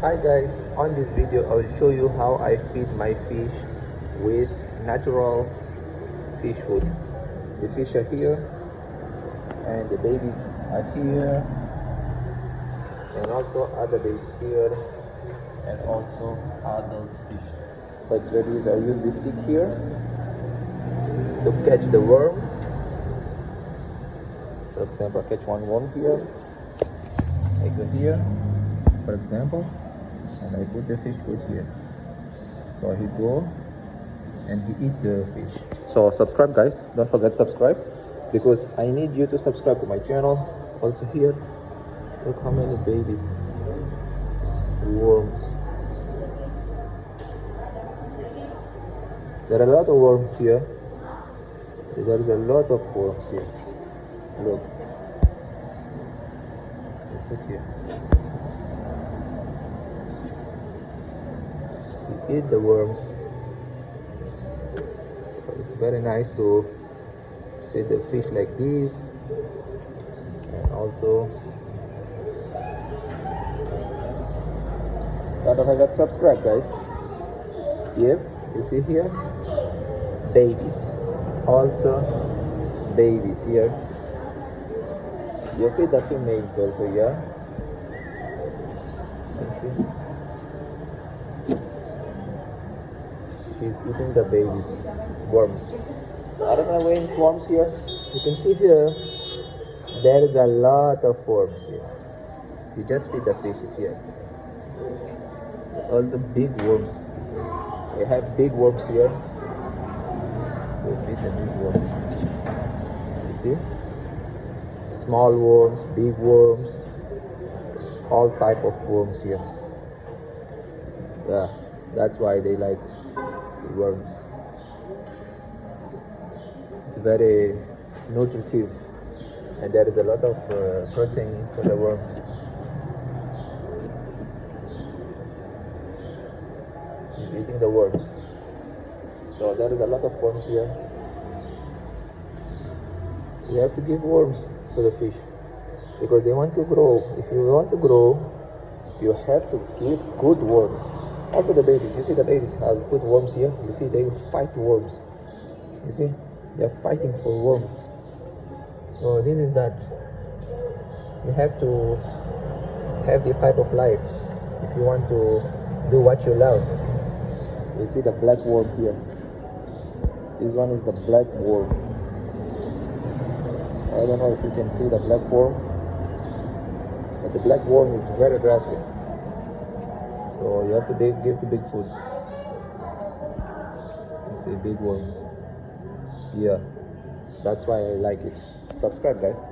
Hi guys, on this video I will show you how I feed my fish with natural fish food. The fish are here and the babies are here, and also other babies here, and also adult fish. So it's very easy. I use this stick here to catch the worm. For example, I catch one worm here. I go here, for example, and I put the fish food here. So he go and he eat the fish. So subscribe guys, don't forget subscribe, because I need you to subscribe to my channel. Also here, look how many babies, worms. There are a lot of worms here. There is a lot of worms here. Look. Look here. We eat the worms. So it's very nice to feed the fish like this, and also don't forget subscribe guys. Yep, you see here, babies, also babies here. You feed the females also, yeah. You see, she's eating the babies, worms. So I don't know why it's worms here. You can see here, there is a lot of worms here. You just feed the fishes here. Also big worms. We have big worms here. We feed the big worms. You see? Small worms, big worms, all type of worms here. Yeah, that's why they like worms. It's very nutritive, and there is a lot of protein for the worms. He's eating the worms. So there is a lot of worms here. We have to give worms to the fish because they want to grow. If you want to grow, you have to give good worms. Also the babies, you see the babies, I'll put worms here. You see they will fight worms. You see, they're fighting for worms. So this is that. You have to have this type of life if you want to do what you love. You see the black worm here. This one is the black worm. I don't know if you can see the black worm, but the black worm is very aggressive. So you have to give the big foods. You see big worms. Yeah, that's why I like it. Subscribe guys.